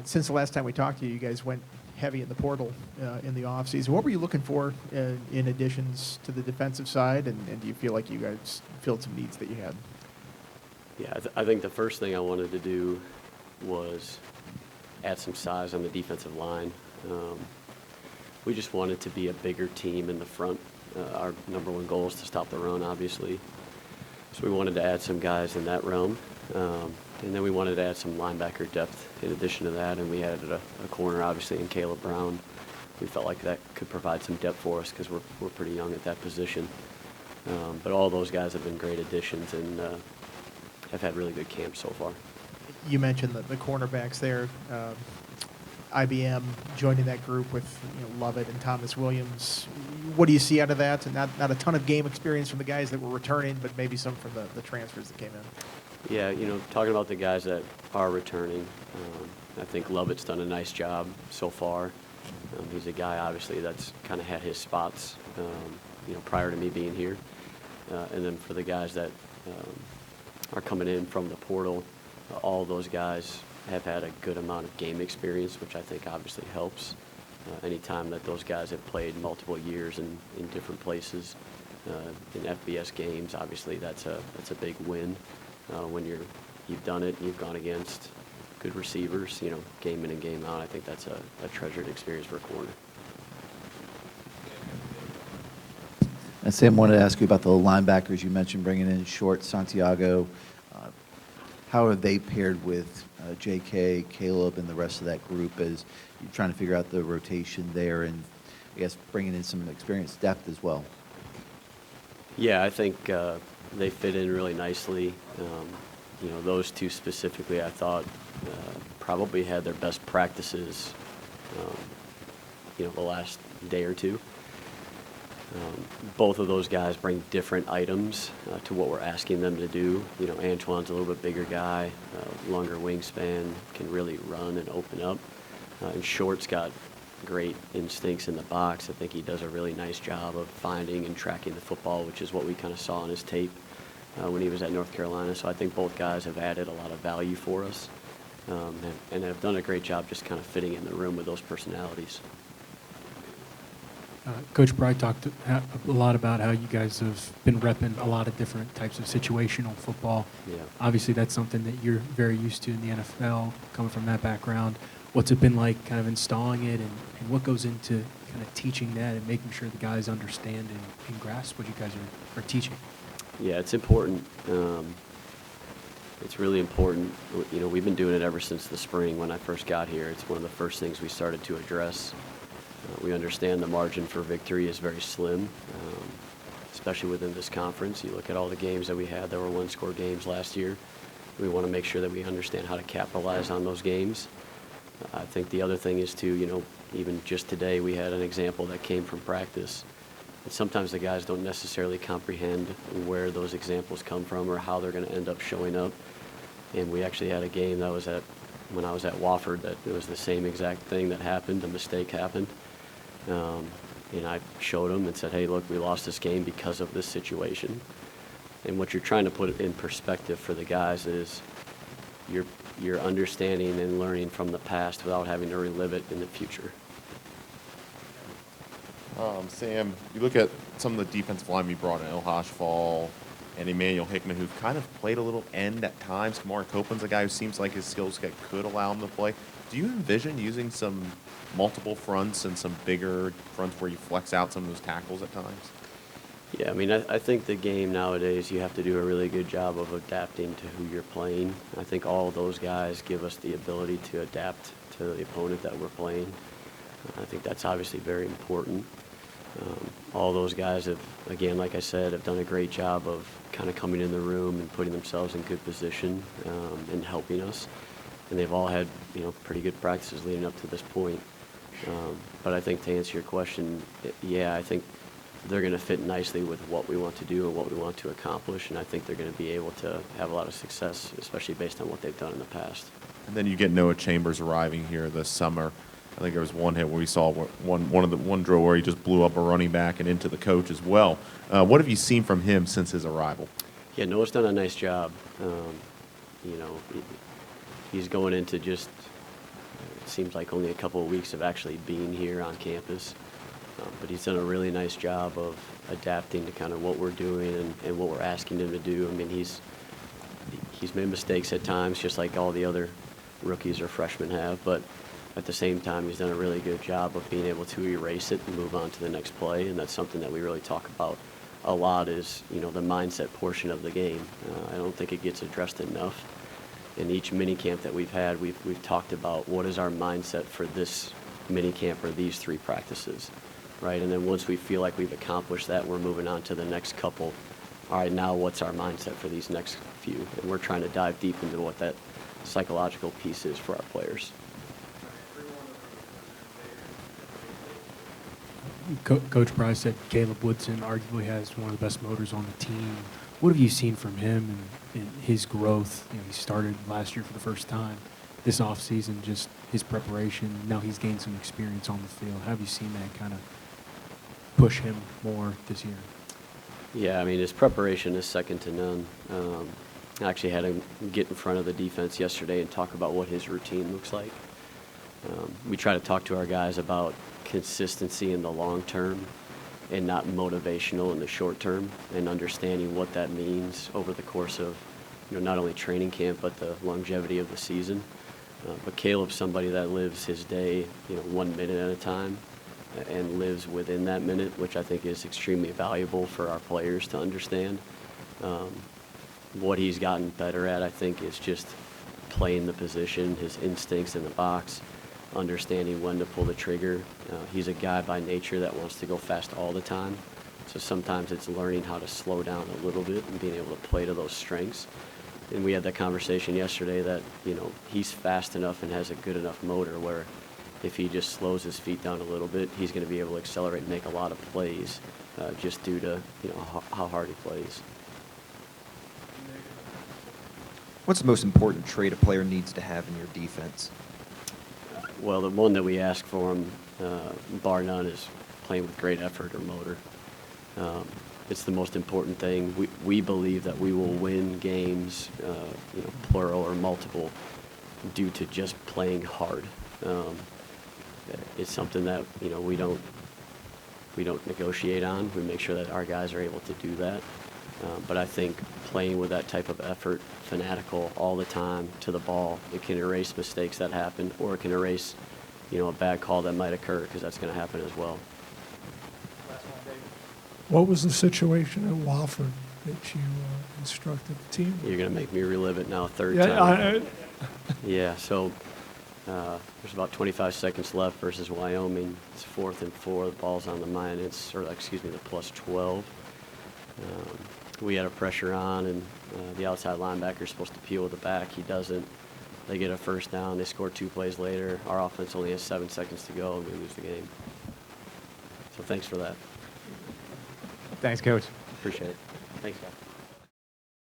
Since the last time we talked to you, you guys went heavy in the portal in the offseason. What were you looking for in additions to the defensive side, and do you feel like you guys filled some needs that you had? Yeah, I think the first thing I wanted to do was add some size on the defensive line. We just wanted to be a bigger team in the front. Our number one goal is to stop the run, obviously. So we wanted to add some guys in that realm. And then we wanted to add some linebacker depth in addition to that, and we added a corner, obviously, in Caleb Brown. We felt like that could provide some depth for us because we're pretty young at that position. But all those guys have been great additions and have had really good camps so far. You mentioned the cornerbacks there. IBM joining that group with Lovett and Thomas Williams. What do you see out of that? And not a ton of game experience from the guys that were returning, but maybe some from the transfers that came in. Yeah, talking about the guys that are returning, I think Lovett's done a nice job so far. He's a guy, obviously, that's kind of had his spots, prior to me being here. And then for the guys that are coming in from the portal, all those guys have had a good amount of game experience, which I think obviously helps. Anytime that those guys have played multiple years in different places, in FBS games, obviously that's a big win. When you've done it, and you've gone against good receivers, game in and game out. I think that's a treasured experience for a corner. And Sam, wanted to ask you about the linebackers. You mentioned bringing in Short, Santiago. How are they paired with J.K., Caleb, and the rest of that group as you're trying to figure out the rotation there and, I guess, bringing in some experienced depth as well? Yeah, I think they fit in really nicely. Those two specifically, I thought, probably had their best practices, the last day or two. Both of those guys bring different items to what we're asking them to do. Antoine's a little bit bigger guy, longer wingspan, can really run and open up. And Short's got great instincts in the box. I think he does a really nice job of finding and tracking the football, which is what we kind of saw on his tape when he was at North Carolina. So I think both guys have added a lot of value for us and have done a great job just kind of fitting in the room with those personalities. Coach Bry talked a lot about how you guys have been repping a lot of different types of situational football. Yeah. Obviously, that's something that you're very used to in the NFL, coming from that background. What's it been like kind of installing it, and what goes into kind of teaching that and making sure the guys understand and grasp what you guys are teaching? Yeah, it's important. It's really important. We've been doing it ever since the spring when I first got here. It's one of the first things we started to address. We understand the margin for victory is very slim, especially within this conference. You look at all the games that we had that were one-score games last year. We want to make sure that we understand how to capitalize on those games. I think the other thing is to, even just today we had an example that came from practice. And sometimes the guys don't necessarily comprehend where those examples come from or how they're going to end up showing up. And we actually had a game that was when I was at Wofford, that it was the same exact thing that happened. A mistake happened. And I showed them and said, hey, look, we lost this game because of this situation. And what you're trying to put in perspective for the guys is you're understanding and learning from the past without having to relive it in the future. Sam, you look at some of the defensive line we brought in, Elhash Fall and Emmanuel Hickman, who've kind of played a little end at times. Kamari Copeland's a guy who seems like his skill set could allow him to play. Do you envision using some multiple fronts and some bigger fronts where you flex out some of those tackles at times? Yeah, I think the game nowadays, you have to do a really good job of adapting to who you're playing. I think all of those guys give us the ability to adapt to the opponent that we're playing. I think that's obviously very important. All those guys have, again, like I said, have done a great job of kind of coming in the room and putting themselves in good position and helping us. And they've all had, pretty good practices leading up to this point. But I think to answer your question, I think they're going to fit nicely with what we want to do and what we want to accomplish. And I think they're going to be able to have a lot of success, especially based on what they've done in the past. And then you get Noah Chambers arriving here this summer. I think there was one hit where we saw one drill where he just blew up a running back and into the coach as well. What have you seen from him since his arrival? Yeah, Noah's done a nice job. He's going into just it seems like only a couple of weeks of actually being here on campus. But he's done a really nice job of adapting to kind of what we're doing and what we're asking him to do. I mean, he's made mistakes at times, just like all the other rookies or freshmen have, but at the same time, he's done a really good job of being able to erase it and move on to the next play, and that's something that we really talk about a lot is, you know, the mindset portion of the game. I don't think it gets addressed enough. In each mini camp that we've had, we've talked about what is our mindset for this mini camp or these 3 practices, right? And then once we feel like we've accomplished that, we're moving on to the next couple. All right, now what's our mindset for these next few? And we're trying to dive deep into what that psychological piece is for our players. Coach Bryce said Caleb Woodson arguably has one of the best motors on the team. What have you seen from him and his growth? You know, he started last year for the first time. This offseason, just his preparation. Now he's gained some experience on the field. How have you seen that kind of push him more this year? Yeah, I mean, his preparation is second to none. I actually had him get in front of the defense yesterday and talk about what his routine looks like. We try to talk to our guys about consistency in the long term and not motivational in the short term, and understanding what that means over the course of, you know, not only training camp but the longevity of the season. But Caleb's somebody that lives his day, you know, 1 minute at a time, and lives within that minute, which I think is extremely valuable for our players to understand. What he's gotten better at, I think, is just playing the position, his instincts in the box, understanding when to pull the trigger. He's a guy by nature that wants to go fast all the time. So sometimes it's learning how to slow down a little bit and being able to play to those strengths. And we had that conversation yesterday that, you know, he's fast enough and has a good enough motor where if he just slows his feet down a little bit, he's going to be able to accelerate and make a lot of plays just due to, you know, how hard he plays. What's the most important trait a player needs to have in your defense? Well, the one that we ask for him, bar none, is playing with great effort or motor. It's the most important thing. We believe that we will win games, you know, plural or multiple, due to just playing hard. It's something that, you know, we don't negotiate on. We make sure that our guys are able to do that. But I think playing with that type of effort, fanatical all the time to the ball, it can erase mistakes that happen, or it can erase, you know, a bad call that might occur, because that's going to happen as well. What was the situation at Wofford that you instructed the team? You're going to make me relive it now a third Yeah, time. Yeah, so there's about 25 seconds left versus Wyoming. It's 4th and 4. The ball's on the minus, or excuse me, the plus 12. We had a pressure on, and the outside linebacker is supposed to peel with the back. He doesn't. They get a first down. They score 2 plays later. Our offense only has 7 seconds to go, and we lose the game. So thanks for that. Thanks, Coach. Appreciate it. Thanks, guys.